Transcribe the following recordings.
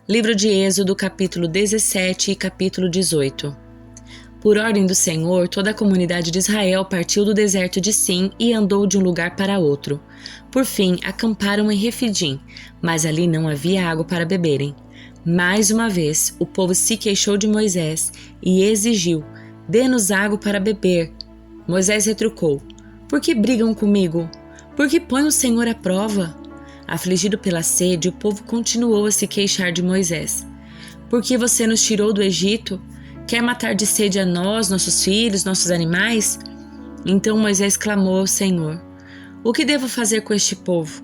Livro de Êxodo, capítulo 17 e capítulo 18. Por ordem do Senhor, toda a comunidade de Israel partiu do deserto de Sim e andou de um lugar para outro. Por fim, acamparam em Refidim, mas ali não havia água para beberem. Mais uma vez, o povo se queixou de Moisés e exigiu: "Dê-nos água para beber." Moisés retrucou: "Por que brigam comigo? Por que põem o Senhor à prova?" Afligido pela sede, o povo continuou a se queixar de Moisés. "Por que você nos tirou do Egito? Quer matar de sede a nós, nossos filhos, nossos animais?" Então Moisés clamou ao Senhor: "O que devo fazer com este povo?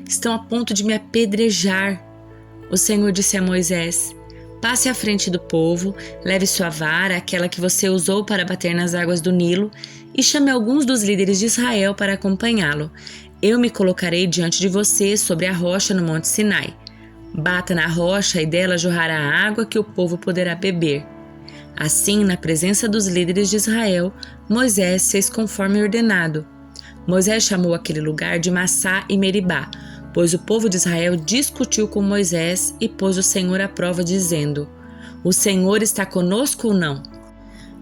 Estão a ponto de me apedrejar." O Senhor disse a Moisés: "Passe à frente do povo, leve sua vara, aquela que você usou para bater nas águas do Nilo, e chame alguns dos líderes de Israel para acompanhá-lo. Eu me colocarei diante de você sobre a rocha no Monte Sinai. Bata na rocha e dela jorrará a água que o povo poderá beber." Assim, na presença dos líderes de Israel, Moisés fez conforme ordenado. Moisés chamou aquele lugar de Massá e Meribá, pois o povo de Israel discutiu com Moisés e pôs o Senhor à prova, dizendo: "O Senhor está conosco ou não?"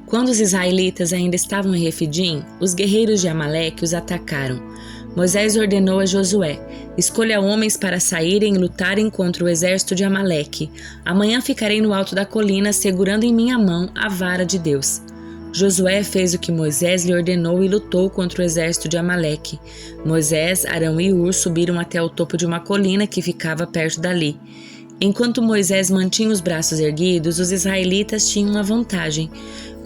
Quando os israelitas ainda estavam em Refidim, os guerreiros de Amaleque os atacaram. Moisés ordenou a Josué: "Escolha homens para saírem e lutarem contra o exército de Amaleque. Amanhã ficarei no alto da colina, segurando em minha mão a vara de Deus." Josué fez o que Moisés lhe ordenou e lutou contra o exército de Amaleque. Moisés, Arão e Hur subiram até o topo de uma colina que ficava perto dali. Enquanto Moisés mantinha os braços erguidos, os israelitas tinham uma vantagem.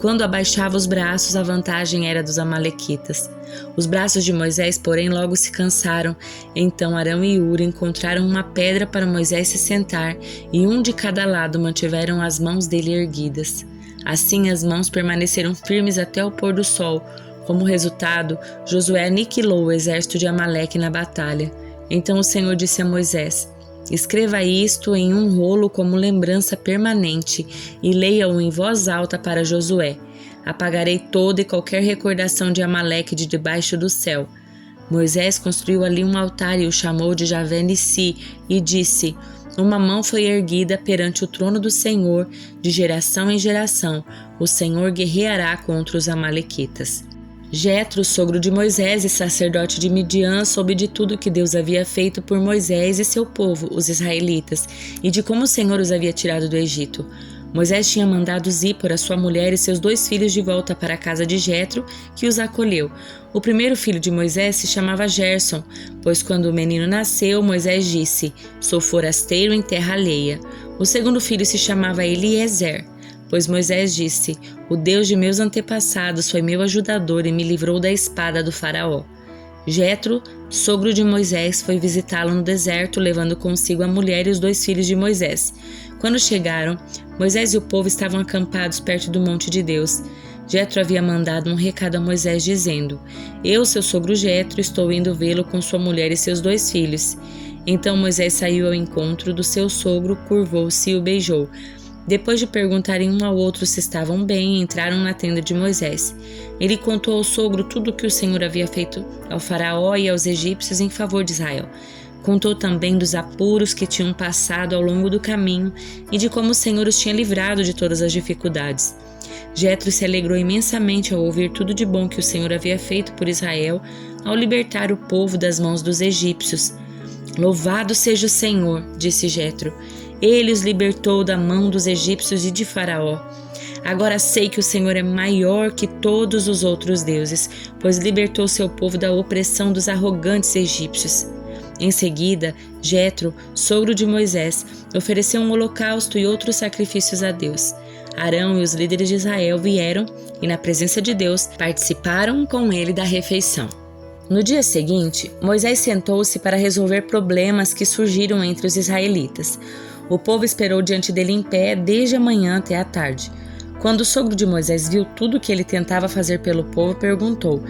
Quando abaixava os braços, a vantagem era dos amalequitas. Os braços de Moisés, porém, logo se cansaram. Então Arão e Hur encontraram uma pedra para Moisés se sentar, e um de cada lado mantiveram as mãos dele erguidas. Assim as mãos permaneceram firmes até o pôr do sol. Como resultado, Josué aniquilou o exército de Amaleque na batalha. Então o Senhor disse a Moisés: "Escreva isto em um rolo como lembrança permanente e leia-o em voz alta para Josué. Apagarei toda e qualquer recordação de Amaleque de debaixo do céu." Moisés construiu ali um altar e o chamou de Javé Nissi e disse: "Uma mão foi erguida perante o trono do Senhor, de geração em geração. O Senhor guerreará contra os amalequitas." Jetro, sogro de Moisés e sacerdote de Midian, soube de tudo que Deus havia feito por Moisés e seu povo, os israelitas, e de como o Senhor os havia tirado do Egito. Moisés tinha mandado Zípora, sua mulher, e seus 2 filhos de volta para a casa de Jetro, que os acolheu. O primeiro filho de Moisés se chamava Gerson, pois quando o menino nasceu, Moisés disse: "Sou forasteiro em terra alheia." O segundo filho se chamava Eliezer, pois Moisés disse: "O Deus de meus antepassados foi meu ajudador e me livrou da espada do faraó." Jetro, sogro de Moisés, foi visitá-lo no deserto, levando consigo a mulher e os 2 filhos de Moisés. Quando chegaram, Moisés e o povo estavam acampados perto do monte de Deus. Jetro havia mandado um recado a Moisés dizendo: "Eu, seu sogro Jetro, estou indo vê-lo com sua mulher e seus 2 filhos." Então Moisés saiu ao encontro do seu sogro, curvou-se e o beijou. Depois de perguntarem um ao outro se estavam bem, entraram na tenda de Moisés. Ele contou ao sogro tudo o que o Senhor havia feito ao faraó e aos egípcios em favor de Israel. Contou também dos apuros que tinham passado ao longo do caminho e de como o Senhor os tinha livrado de todas as dificuldades. Jetro se alegrou imensamente ao ouvir tudo de bom que o Senhor havia feito por Israel ao libertar o povo das mãos dos egípcios. "Louvado seja o Senhor", disse Jetro. "Ele os libertou da mão dos egípcios e de Faraó. Agora sei que o Senhor é maior que todos os outros deuses, pois libertou seu povo da opressão dos arrogantes egípcios." Em seguida, Jetro, sogro de Moisés, ofereceu um holocausto e outros sacrifícios a Deus. Arão e os líderes de Israel vieram e, na presença de Deus, participaram com ele da refeição. No dia seguinte, Moisés sentou-se para resolver problemas que surgiram entre os israelitas. O povo esperou diante dele em pé desde a manhã até a tarde. Quando o sogro de Moisés viu tudo o que ele tentava fazer pelo povo, perguntou: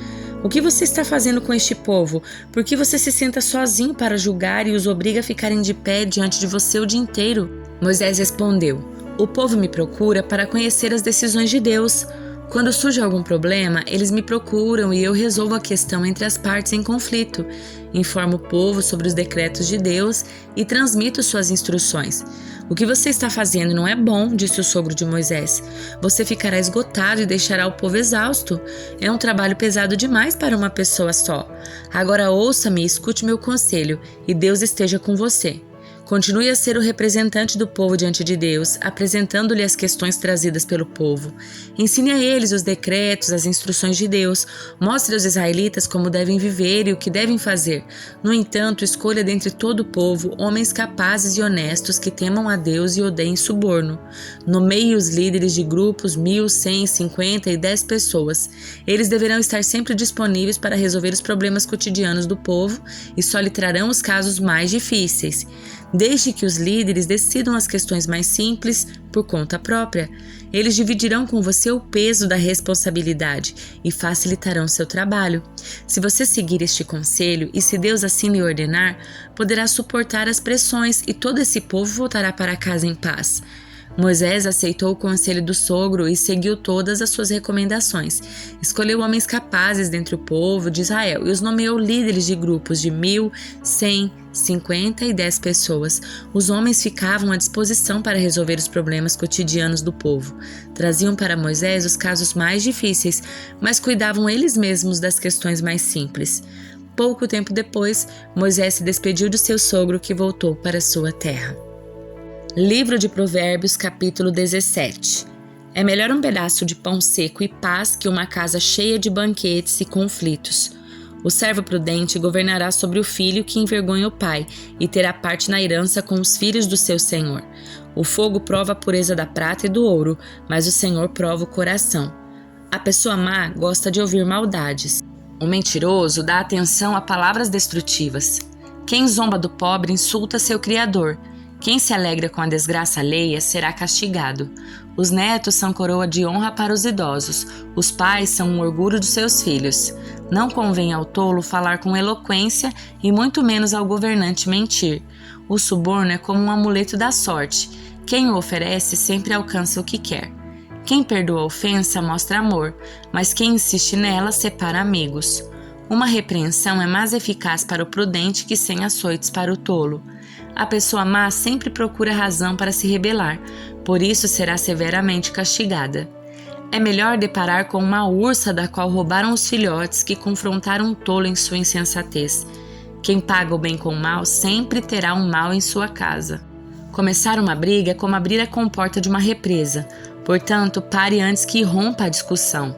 "O que você está fazendo com este povo? Por que você se senta sozinho para julgar e os obriga a ficarem de pé diante de você o dia inteiro?" Moisés respondeu: "O povo me procura para conhecer as decisões de Deus. Quando surge algum problema, eles me procuram e eu resolvo a questão entre as partes em conflito. Informo o povo sobre os decretos de Deus e transmito suas instruções. O que você está fazendo não é bom, disse o sogro de Moisés. Você ficará esgotado e deixará o povo exausto. É um trabalho pesado demais para uma pessoa só. Agora ouça-me e escute meu conselho, e Deus esteja com você. Continue a ser o representante do povo diante de Deus, apresentando-lhe as questões trazidas pelo povo. Ensine a eles os decretos, as instruções de Deus. Mostre aos israelitas como devem viver e o que devem fazer. No entanto, escolha dentre todo o povo homens capazes e honestos que temam a Deus e odeiem suborno. Nomeie os líderes de grupos 1.000, 100, 50 e 10 pessoas. Eles deverão estar sempre disponíveis para resolver os problemas cotidianos do povo e só lhe trarão os casos mais difíceis. Deixe que os líderes decidam as questões mais simples por conta própria. Eles dividirão com você o peso da responsabilidade e facilitarão seu trabalho. Se você seguir este conselho e se Deus assim lhe ordenar, poderá suportar as pressões e todo esse povo voltará para casa em paz. Moisés aceitou o conselho do sogro e seguiu todas as suas recomendações. Escolheu homens capazes dentre o povo de Israel e os nomeou líderes de grupos de 1.000, 100, 50 e 10 pessoas. Os homens ficavam à disposição para resolver os problemas cotidianos do povo. Traziam para Moisés os casos mais difíceis, mas cuidavam eles mesmos das questões mais simples. Pouco tempo depois, Moisés se despediu de seu sogro, que voltou para sua terra. Livro de Provérbios, capítulo 17. É melhor um pedaço de pão seco e paz que uma casa cheia de banquetes e conflitos. O servo prudente governará sobre o filho que envergonha o pai e terá parte na herança com os filhos do seu senhor. O fogo prova a pureza da prata e do ouro, mas o Senhor prova o coração. A pessoa má gosta de ouvir maldades. O mentiroso dá atenção a palavras destrutivas. Quem zomba do pobre insulta seu Criador. Quem se alegra com a desgraça alheia será castigado. Os netos são coroa de honra para os idosos. Os pais são um orgulho dos seus filhos. Não convém ao tolo falar com eloquência e muito menos ao governante mentir. O suborno é como um amuleto da sorte. Quem o oferece sempre alcança o que quer. Quem perdoa a ofensa mostra amor, mas quem insiste nela separa amigos. Uma repreensão é mais eficaz para o prudente que 100 açoites para o tolo. A pessoa má sempre procura razão para se rebelar, por isso será severamente castigada. É melhor deparar com uma ursa da qual roubaram os filhotes que confrontar um tolo em sua insensatez. Quem paga o bem com o mal sempre terá um mal em sua casa. Começar uma briga é como abrir a comporta de uma represa, portanto, pare antes que irrompa a discussão.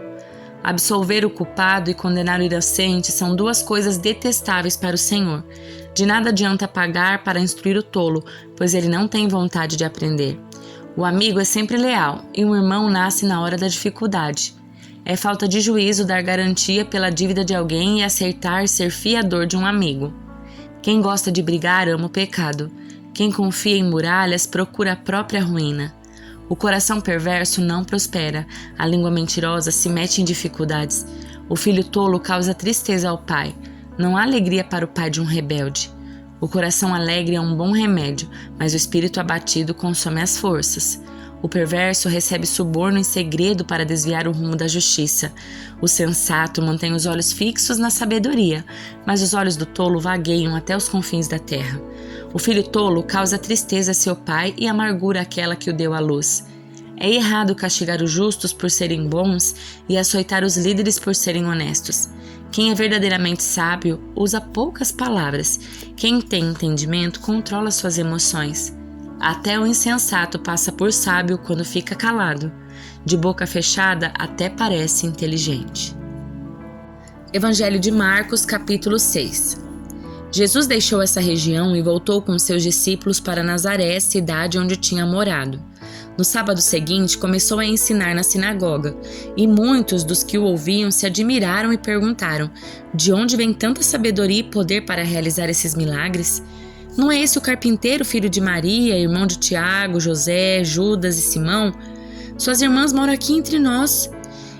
Absolver o culpado e condenar o inocente são duas coisas detestáveis para o Senhor. De nada adianta pagar para instruir o tolo, pois ele não tem vontade de aprender. O amigo é sempre leal, e um irmão nasce na hora da dificuldade. É falta de juízo dar garantia pela dívida de alguém e aceitar ser fiador de um amigo. Quem gosta de brigar ama o pecado. Quem confia em muralhas procura a própria ruína. O coração perverso não prospera, a língua mentirosa se mete em dificuldades. O filho tolo causa tristeza ao pai. Não há alegria para o pai de um rebelde. O coração alegre é um bom remédio, mas o espírito abatido consome as forças. O perverso recebe suborno em segredo para desviar o rumo da justiça. O sensato mantém os olhos fixos na sabedoria, mas os olhos do tolo vagueiam até os confins da terra. O filho tolo causa tristeza a seu pai e amargura àquela que o deu à luz. É errado castigar os justos por serem bons e açoitar os líderes por serem honestos. Quem é verdadeiramente sábio usa poucas palavras. Quem tem entendimento controla suas emoções. Até o insensato passa por sábio quando fica calado. De boca fechada até parece inteligente. Evangelho de Marcos, capítulo 6. Jesus deixou essa região e voltou com seus discípulos para Nazaré, cidade onde tinha morado. No sábado seguinte, começou a ensinar na sinagoga, e muitos dos que o ouviam se admiraram e perguntaram: de onde vem tanta sabedoria e poder para realizar esses milagres? Não é esse o carpinteiro, filho de Maria, irmão de Tiago, José, Judas e Simão? Suas irmãs moram aqui entre nós.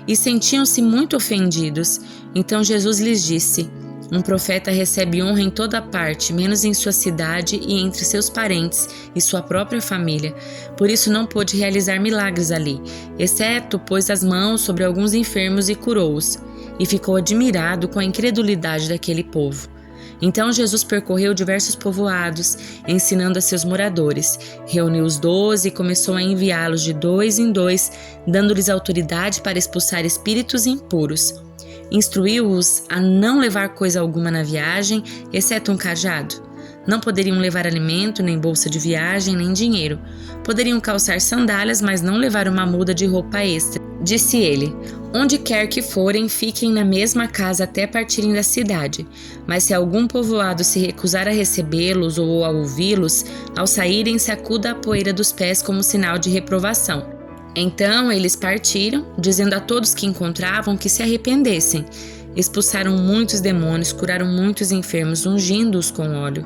E sentiam-se muito ofendidos. Então Jesus lhes disse: Um profeta recebe honra em toda parte, menos em sua cidade e entre seus parentes e sua própria família. Por isso não pôde realizar milagres ali, exceto pôs as mãos sobre alguns enfermos e curou-os. E ficou admirado com a incredulidade daquele povo. Então Jesus percorreu diversos povoados, ensinando a seus moradores. Reuniu os 12 e começou a enviá-los de 2 em 2, dando-lhes autoridade para expulsar espíritos impuros. Instruiu-os a não levar coisa alguma na viagem, exceto um cajado. Não poderiam levar alimento, nem bolsa de viagem, nem dinheiro. Poderiam calçar sandálias, mas não levar uma muda de roupa extra. Disse ele: onde quer que forem, fiquem na mesma casa até partirem da cidade. Mas se algum povoado se recusar a recebê-los ou a ouvi-los, ao saírem sacuda a poeira dos pés como sinal de reprovação. Então eles partiram, dizendo a todos que encontravam que se arrependessem. Expulsaram muitos demônios, curaram muitos enfermos, ungindo-os com óleo.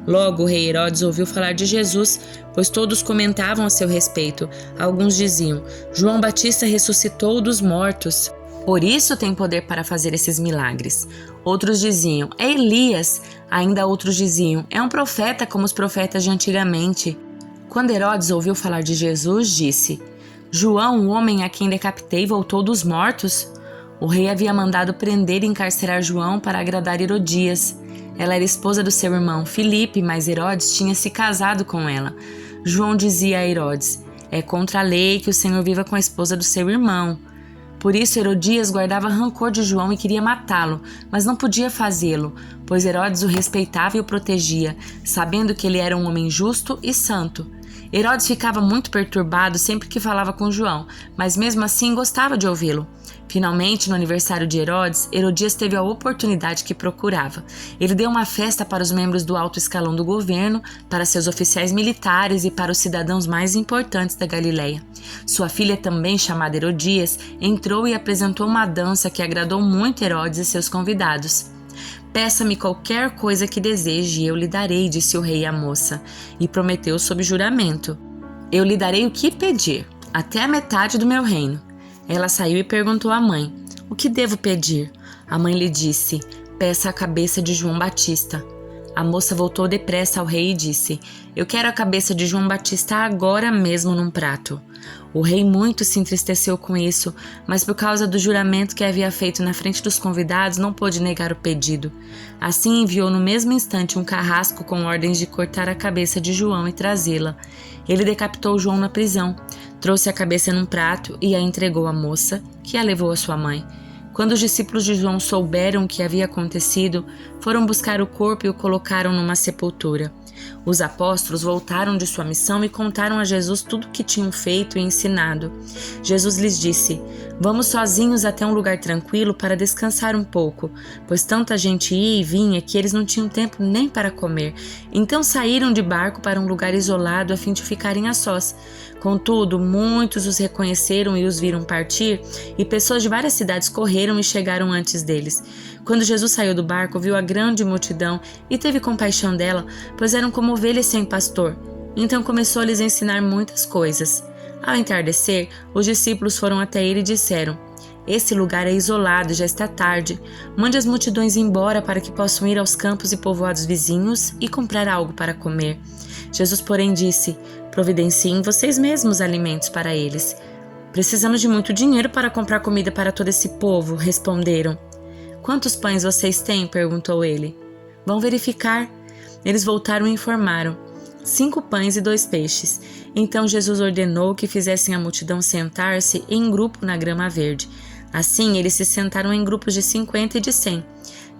Logo o rei Herodes ouviu falar de Jesus, pois todos comentavam a seu respeito. Alguns diziam: João Batista ressuscitou dos mortos, por isso tem poder para fazer esses milagres. Outros diziam: é Elias. Ainda outros diziam: é um profeta como os profetas de antigamente. Quando Herodes ouviu falar de Jesus, disse: João, o homem a quem decapitei, voltou dos mortos? O rei havia mandado prender e encarcerar João para agradar Herodias. Ela era esposa do seu irmão Filipe, mas Herodes tinha se casado com ela. João dizia a Herodes: é contra a lei que o Senhor viva com a esposa do seu irmão. Por isso Herodias guardava rancor de João e queria matá-lo, mas não podia fazê-lo, pois Herodes o respeitava e o protegia, sabendo que ele era um homem justo e santo. Herodes ficava muito perturbado sempre que falava com João, mas mesmo assim gostava de ouvi-lo. Finalmente, no aniversário de Herodes, Herodias teve a oportunidade que procurava. Ele deu uma festa para os membros do alto escalão do governo, para seus oficiais militares e para os cidadãos mais importantes da Galileia. Sua filha, também chamada Herodias, entrou e apresentou uma dança que agradou muito Herodes e seus convidados. Peça-me qualquer coisa que deseje e eu lhe darei, disse o rei à moça, e prometeu sob juramento: eu lhe darei o que pedir, até a metade do meu reino. Ela saiu e perguntou à mãe: o que devo pedir? A mãe lhe disse: peça a cabeça de João Batista. A moça voltou depressa ao rei e disse: eu quero a cabeça de João Batista agora mesmo num prato. O rei muito se entristeceu com isso, mas por causa do juramento que havia feito na frente dos convidados, não pôde negar o pedido. Assim enviou no mesmo instante um carrasco com ordens de cortar a cabeça de João e trazê-la. Ele decapitou João na prisão, trouxe a cabeça num prato e a entregou à moça, que a levou à sua mãe. Quando os discípulos de João souberam o que havia acontecido, foram buscar o corpo e o colocaram numa sepultura. Os apóstolos voltaram de sua missão e contaram a Jesus tudo o que tinham feito e ensinado. Jesus lhes disse: vamos sozinhos até um lugar tranquilo para descansar um pouco, pois tanta gente ia e vinha que eles não tinham tempo nem para comer. Então saíram de barco para um lugar isolado a fim de ficarem a sós. Contudo, muitos os reconheceram e os viram partir, e pessoas de várias cidades correram e chegaram antes deles. Quando Jesus saiu do barco, viu a grande multidão e teve compaixão dela, pois eram como ovelhas sem pastor. Então começou a lhes ensinar muitas coisas. Ao entardecer, os discípulos foram até ele e disseram: esse lugar é isolado e já está tarde. Mande as multidões embora para que possam ir aos campos e povoados vizinhos e comprar algo para comer. Jesus, porém, disse: providenciem vocês mesmos alimentos para eles. Precisamos de muito dinheiro para comprar comida para todo esse povo, responderam. Quantos pães vocês têm? Perguntou ele. Vão verificar. Eles voltaram e informaram: 5 pães e 2 peixes. Então Jesus ordenou que fizessem a multidão sentar-se em grupo na grama verde. Assim, eles se sentaram em grupos de 50 e de 100.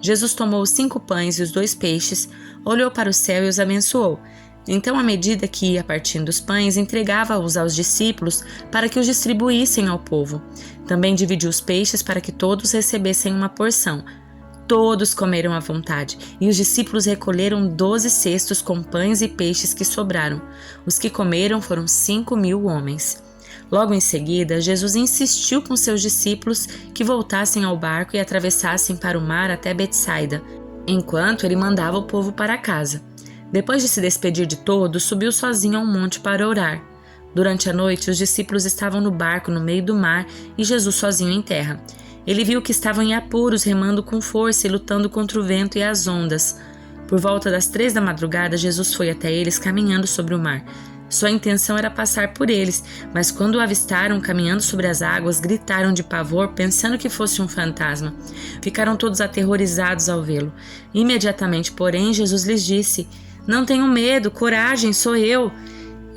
Jesus tomou os 5 pães e os 2 peixes, olhou para o céu e os abençoou. Então, à medida que ia partindo os pães, entregava-os aos discípulos para que os distribuíssem ao povo. Também dividiu os peixes para que todos recebessem uma porção. Todos comeram à vontade, e os discípulos recolheram 12 cestos com pães e peixes que sobraram. Os que comeram foram 5.000 homens. Logo em seguida, Jesus insistiu com seus discípulos que voltassem ao barco e atravessassem para o mar até Betsaida, enquanto ele mandava o povo para casa. Depois de se despedir de todos, subiu sozinho a um monte para orar. Durante a noite, os discípulos estavam no barco no meio do mar e Jesus sozinho em terra. Ele viu que estavam em apuros, remando com força e lutando contra o vento e as ondas. Por volta das 3 da madrugada, Jesus foi até eles caminhando sobre o mar. Sua intenção era passar por eles, mas quando o avistaram caminhando sobre as águas, gritaram de pavor, pensando que fosse um fantasma. Ficaram todos aterrorizados ao vê-lo. Imediatamente, porém, Jesus lhes disse: "Não tenham medo, coragem, sou eu."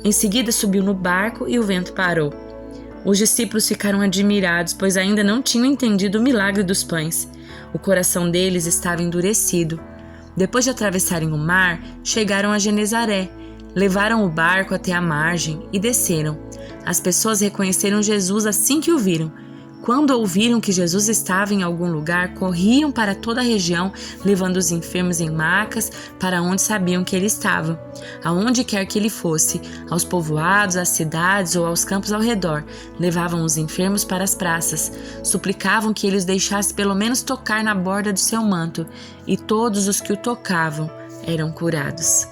Em seguida subiu no barco e o vento parou. Os discípulos ficaram admirados, pois ainda não tinham entendido o milagre dos pães. O coração deles estava endurecido. Depois de atravessarem o mar, chegaram a Genezaré. Levaram o barco até a margem e desceram. As pessoas reconheceram Jesus assim que o viram. Quando ouviram que Jesus estava em algum lugar, corriam para toda a região, levando os enfermos em macas para onde sabiam que ele estava. Aonde quer que ele fosse, aos povoados, às cidades ou aos campos ao redor, levavam os enfermos para as praças, suplicavam que ele os deixasse pelo menos tocar na borda do seu manto, e todos os que o tocavam eram curados.